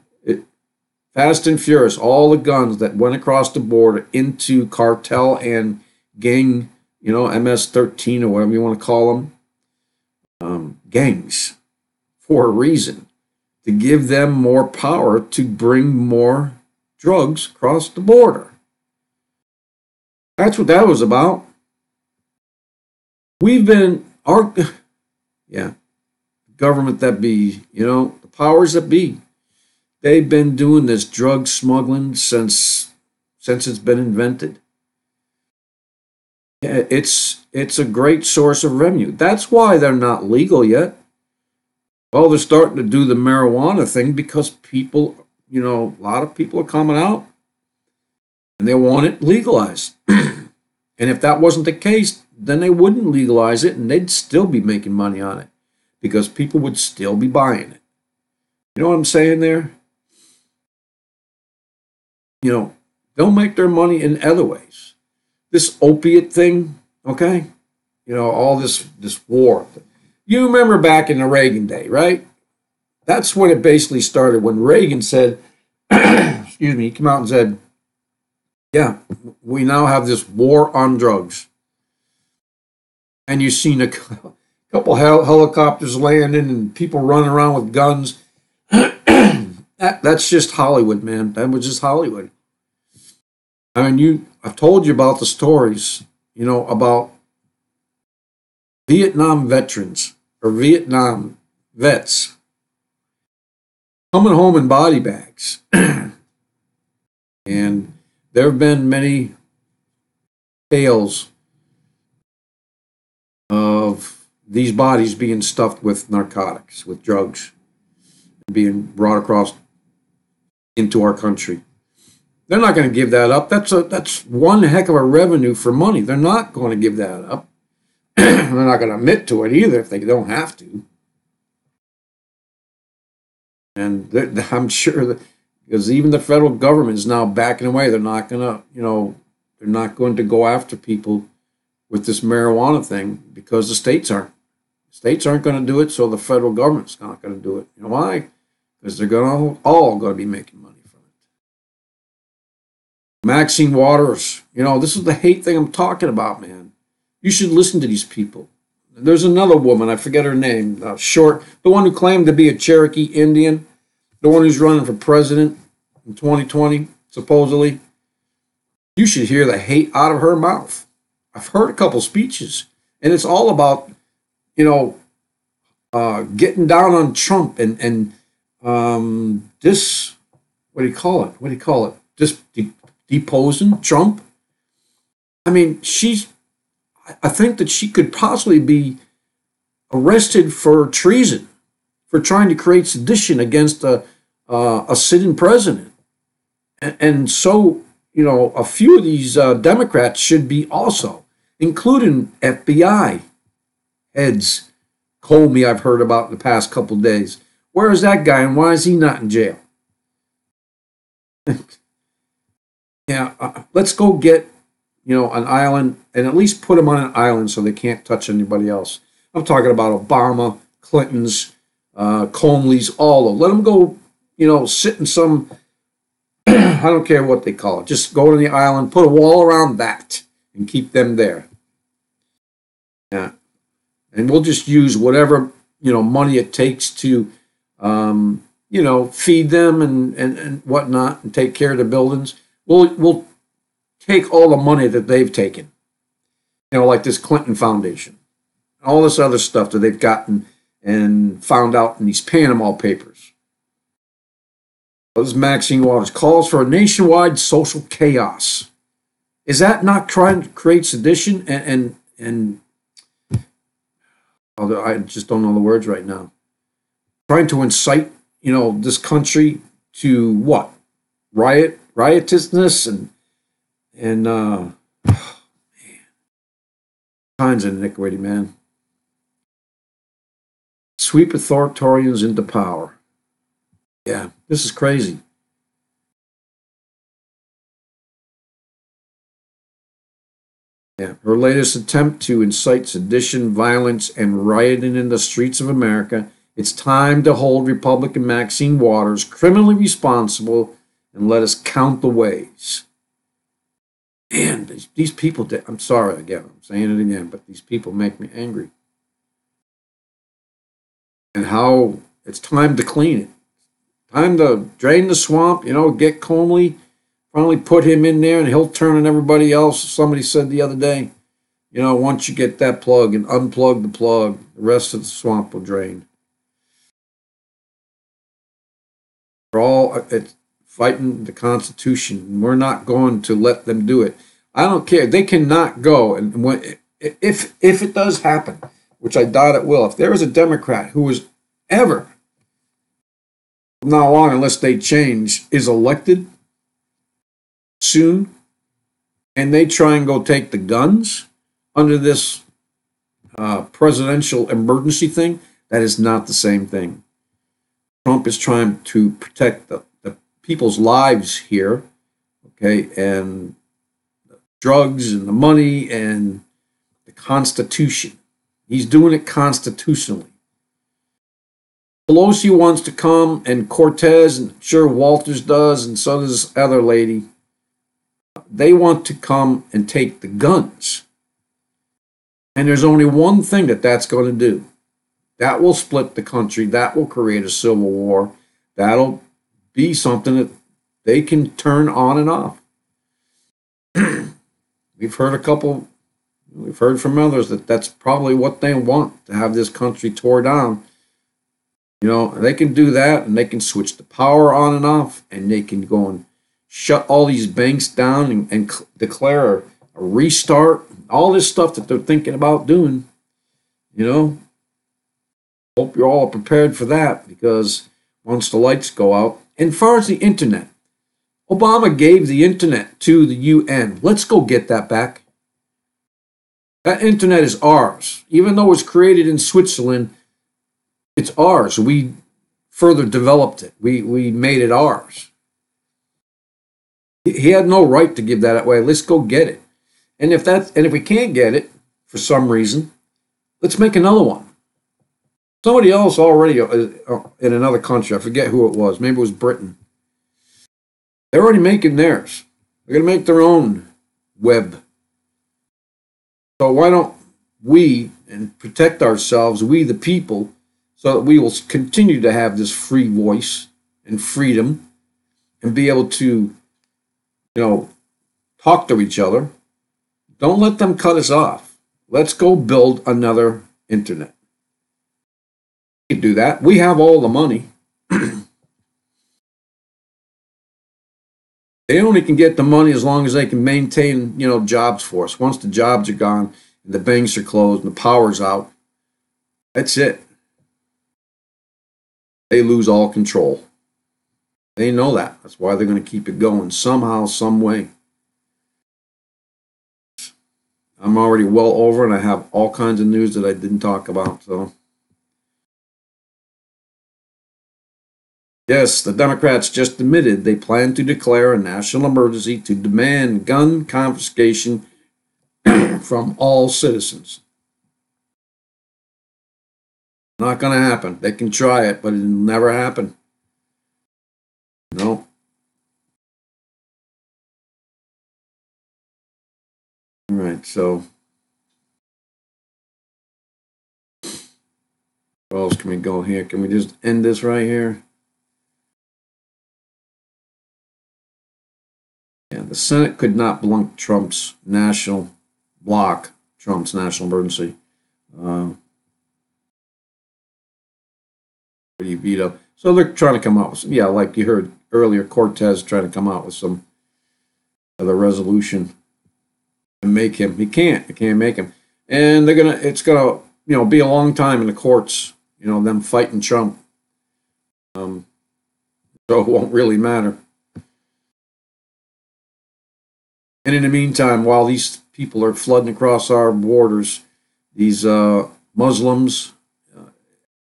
Speaker 1: Fast and Furious, all the guns that went across the border into cartel and gang, you know, MS-13 or whatever you want to call them, gangs, for a reason. To give them more power to bring more drugs across the border. That's what that was about. We've been, government that be, you know, the powers that be, they've been doing this drug smuggling since it's been invented. It's a great source of revenue. That's why they're not legal yet. Well, they're starting to do the marijuana thing because people, you know, a lot of people are coming out and they want it legalized. And if that wasn't the case, then they wouldn't legalize it and they'd still be making money on it because people would still be buying it. You know what I'm saying there? You know, they'll make their money in other ways. This opiate thing, okay? You know, all this war. You remember back in the Reagan day, right? That's when it basically started, when Reagan said, excuse me, he came out and said, yeah, we now have this war on drugs. And you've seen a couple helicopters landing and people running around with guns. That's just Hollywood, man. That was just Hollywood. I mean, I've told you about the stories, you know, about Vietnam veterans or Vietnam vets coming home in body bags. And there have been many tales of these bodies being stuffed with narcotics, with drugs, being brought across into our country. They're not going to give that up. That's one heck of a revenue for money. They're not going to give that up. They're not going to admit to it either if they don't have to. And I'm sure that, because even the federal government is now backing away. They're not going to, you know, they're not going to go after people with this marijuana thing because the states aren't. States aren't going to do it, so the federal government's not going to do it. You know why? Because they're all going to be making money from it. Maxine Waters, you know, this is the hate thing I'm talking about, man. You should listen to these people. There's another woman, I forget her name, the one who claimed to be a Cherokee Indian, the one who's running for president in 2020, supposedly. You should hear the hate out of her mouth. I've heard a couple speeches, and it's all about, you know, getting down on Trump and this, what do you call it? Just deposing Trump. I mean, I think that she could possibly be arrested for treason, for trying to create sedition against a sitting president. And so, you know, a few of these Democrats should be also, including FBI heads. Comey, I've heard about in the past couple of days. Where is that guy and why is he not in jail? Yeah, let's go get, you know, an island and at least put them on an island so they can't touch anybody else. I'm talking about Obama, Clinton's, Comey's, all of them. Let them go, you know, sit in some, I don't care what they call it. Just go to the island, put a wall around that and keep them there. Yeah. And we'll just use whatever, you know, money it takes to, you know, feed them and whatnot and take care of the buildings. We'll take all the money that they've taken, you know, like this Clinton Foundation, all this other stuff that they've gotten and found out in these Panama Papers. This is Maxine Waters calls for a nationwide social chaos. Is that not trying to create sedition and although I just don't know the words right now, trying to incite, this country to what? Riotousness and man, kinds of iniquity, man. Sweep authoritarians into power. Yeah, this is crazy. Yeah, her latest attempt to incite sedition, violence, and rioting in the streets of America. It's time to hold Republican Maxine Waters criminally responsible and let us count the ways. Man, these people, I'm sorry again, I'm saying it again, but these people make me angry. And how it's time to clean it. Time to drain the swamp, get Comey, finally put him in there, and he'll turn on everybody else. Somebody said the other day, once you get that plug and unplug the plug, the rest of the swamp will drain. We're all fighting the Constitution. We're not going to let them do it. I don't care. They cannot go. And if it does happen, which I doubt it will, if there is a Democrat who is ever, not long unless they change, is elected soon, and they try and go take the guns under this presidential emergency thing, that is not the same thing. Trump is trying to protect the people's lives here, okay, and the drugs and the money and the Constitution. He's doing it constitutionally. Pelosi wants to come, and Cortez, and sure Walters does, and so does this other lady. They want to come and take the guns. And there's only one thing that's going to do. That will split the country. That will create a civil war. That'll be something that they can turn on and off. We've heard from others that's probably what they want, to have this country tore down. They can do that, and they can switch the power on and off, and they can go and shut all these banks down and declare a restart, all this stuff that they're thinking about doing. Hope you're all prepared for that, because once the lights go out. And as far as the internet, Obama gave the internet to the UN. Let's go get that back. That internet is ours. Even though it was created in Switzerland, it's ours. We further developed it. We made it ours. He had no right to give that away. Let's go get it. And if we can't get it for some reason, let's make another one. Somebody else already in another country, I forget who it was. Maybe it was Britain. They're already making theirs. They're going to make their own web. So why don't we and protect ourselves, we the people, so that we will continue to have this free voice and freedom and be able to, talk to each other. Don't let them cut us off. Let's go build another internet. We can do that. We have all the money. They only can get the money as long as they can maintain, jobs for us. Once the jobs are gone and the banks are closed and the power's out, that's it. They lose all control. They know that. That's why they're going to keep it going somehow, some way. I'm already well over, and I have all kinds of news that I didn't talk about. So, yes, the Democrats just admitted they plan to declare a national emergency to demand gun confiscation from all citizens. Not going to happen. They can try it, but it'll never happen. No. All right, so where else can we go here? Can we just end this right here? Yeah, the Senate could not block Trump's national emergency. He veto. So they're trying to come out with, like you heard earlier, Cortez trying to come out with some other resolution and make him. He can't make him. And it's gonna be a long time in the courts, them fighting Trump. So it won't really matter. And in the meantime, while these people are flooding across our borders, these Muslims,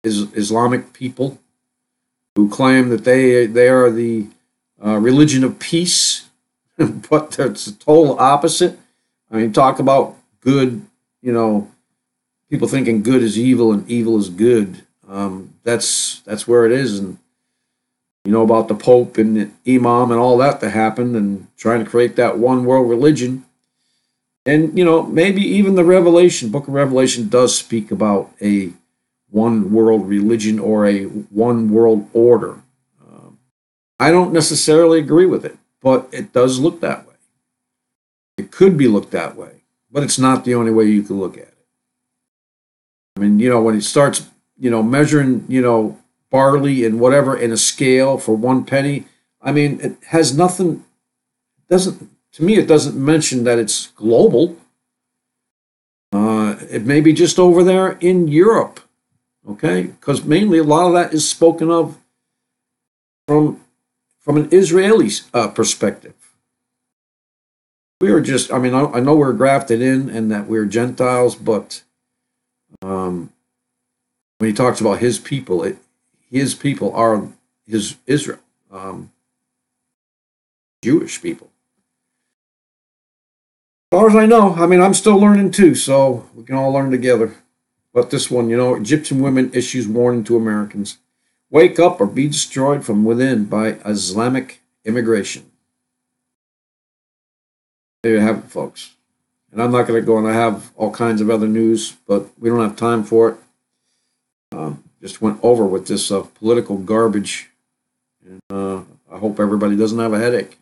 Speaker 1: Islamic people, who claim that they are the religion of peace, but it's the total opposite. I mean, talk about good, people thinking good is evil and evil is good. That's where it is. And about the Pope and the Imam and all that happened, and trying to create that one world religion. And, maybe even the book of Revelation does speak about a one world religion or a one world order. I don't necessarily agree with it, but it does look that way. It could be looked that way, but it's not the only way you can look at it. I mean, when it starts, measuring, barley and whatever in a scale for 1 penny, I mean, it has nothing, to me, it doesn't mention that it's global. It may be just over there in Europe, okay? Because mainly a lot of that is spoken of from an Israeli perspective. We are just, I know we're grafted in and that we're Gentiles, but when he talks about his people, his people are Israel, Jewish people. As far as I know, I'm still learning too, so we can all learn together. But this one, Egyptian women issues warning to Americans. Wake up or be destroyed from within by Islamic immigration. There you have it, folks. And I'm not going to go on. I have all kinds of other news, but we don't have time for it. Just went over with this political garbage. And I hope everybody doesn't have a headache.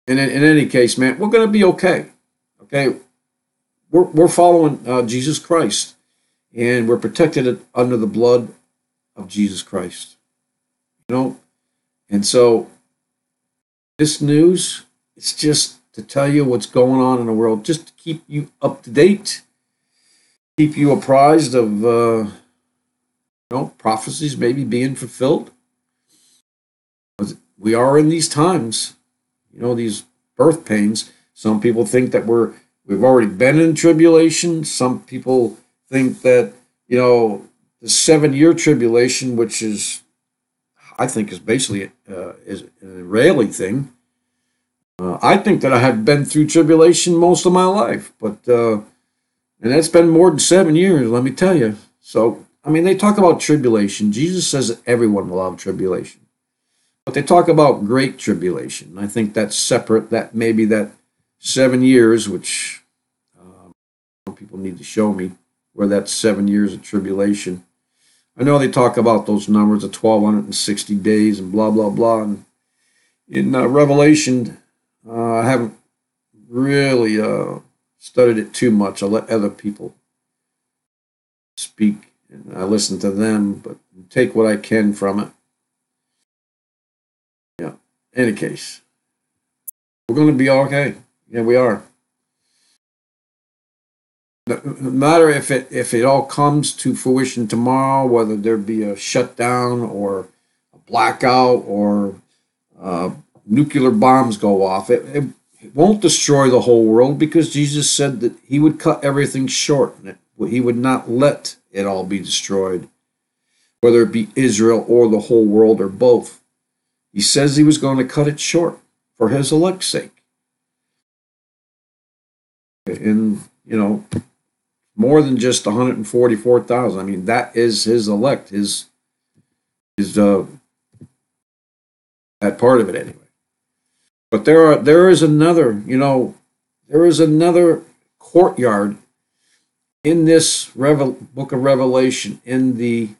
Speaker 1: In any case, man, we're going to be okay. Okay? We're following Jesus Christ. And we're protected under the blood of Jesus Christ. And so this news, it's just to tell you what's going on in the world, just to keep you up to date, keep you apprised of prophecies maybe being fulfilled. We are in these times, these birth pains. Some people think that we've already been in tribulation. Some people think that, the 7-year tribulation, which I think is basically is an Israeli thing. I think that I have been through tribulation most of my life, but and that's been more than 7 years, let me tell you. So, they talk about tribulation. Jesus says that everyone will have tribulation. But they talk about great tribulation. I think that's separate. That maybe that 7 years, which some people need to show me where that 7 years of tribulation. I know they talk about those numbers of 1,260 days and blah, blah, blah. And in Revelation, I haven't really studied it too much. I let other people speak, and I listen to them, but take what I can from it. Yeah. In any case, we're going to be okay. Yeah, we are. No matter if it all comes to fruition tomorrow, whether there be a shutdown or a blackout or nuclear bombs go off, it won't destroy the whole world, because Jesus said that he would cut everything short. He would not let it all be destroyed, whether it be Israel or the whole world or both. He says he was going to cut it short for his elect's sake. And, more than just 144,000. That is his elect, his that part of it anyway. But there is another, there is another courtyard in this book of Revelation, in the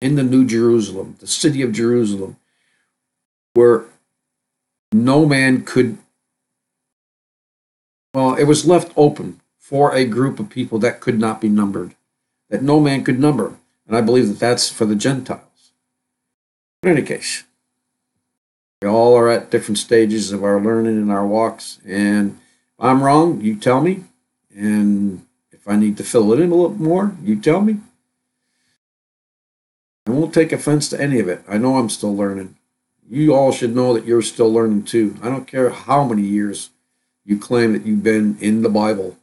Speaker 1: New Jerusalem, the city of Jerusalem, where no man could. Well, it was left open for a group of people that could not be numbered, that no man could number. And I believe that that's for the Gentiles. In any case, we all are at different stages of our learning and our walks, and I'm wrong, you tell me. And if I need to fill it in a little more, you tell me. I won't take offense to any of it. I know I'm still learning. You all should know that you're still learning too. I don't care how many years you claim that you've been in the Bible.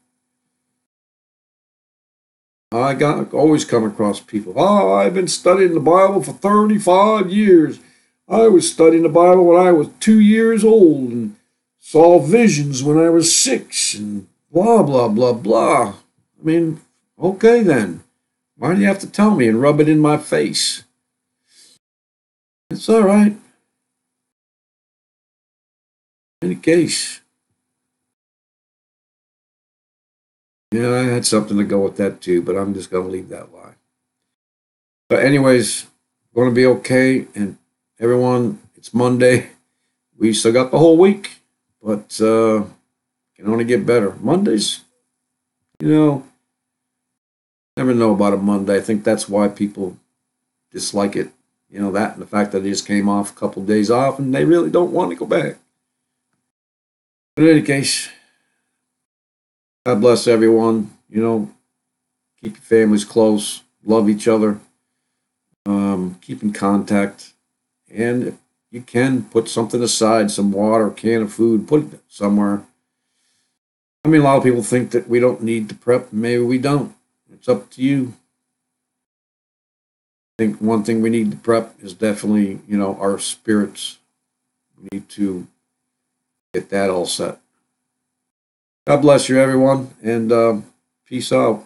Speaker 1: Always come across people. Oh, I've been studying the Bible for 35 years. I was studying the Bible when I was 2 years old and saw visions when I was 6 and blah, blah, blah, blah. I mean, okay then. Why do you have to tell me and rub it in my face? It's all right. In any case, yeah, I had something to go with that too, but I'm just going to leave that lie. But anyways, going to be okay. And everyone, it's Monday. We still got the whole week, but can only get better. Mondays, never know about a Monday. I think that's why people dislike it. That and the fact that they just came off a couple of days off and they really don't want to go back. But in any case, God bless everyone. Keep your families close, love each other, keep in contact, and if you can, put something aside, some water, a can of food, put it somewhere. I mean, a lot of people think that we don't need to prep. Maybe we don't. It's up to you. I think one thing we need to prep is definitely, our spirits. We need to get that all set. God bless you, everyone, and peace out.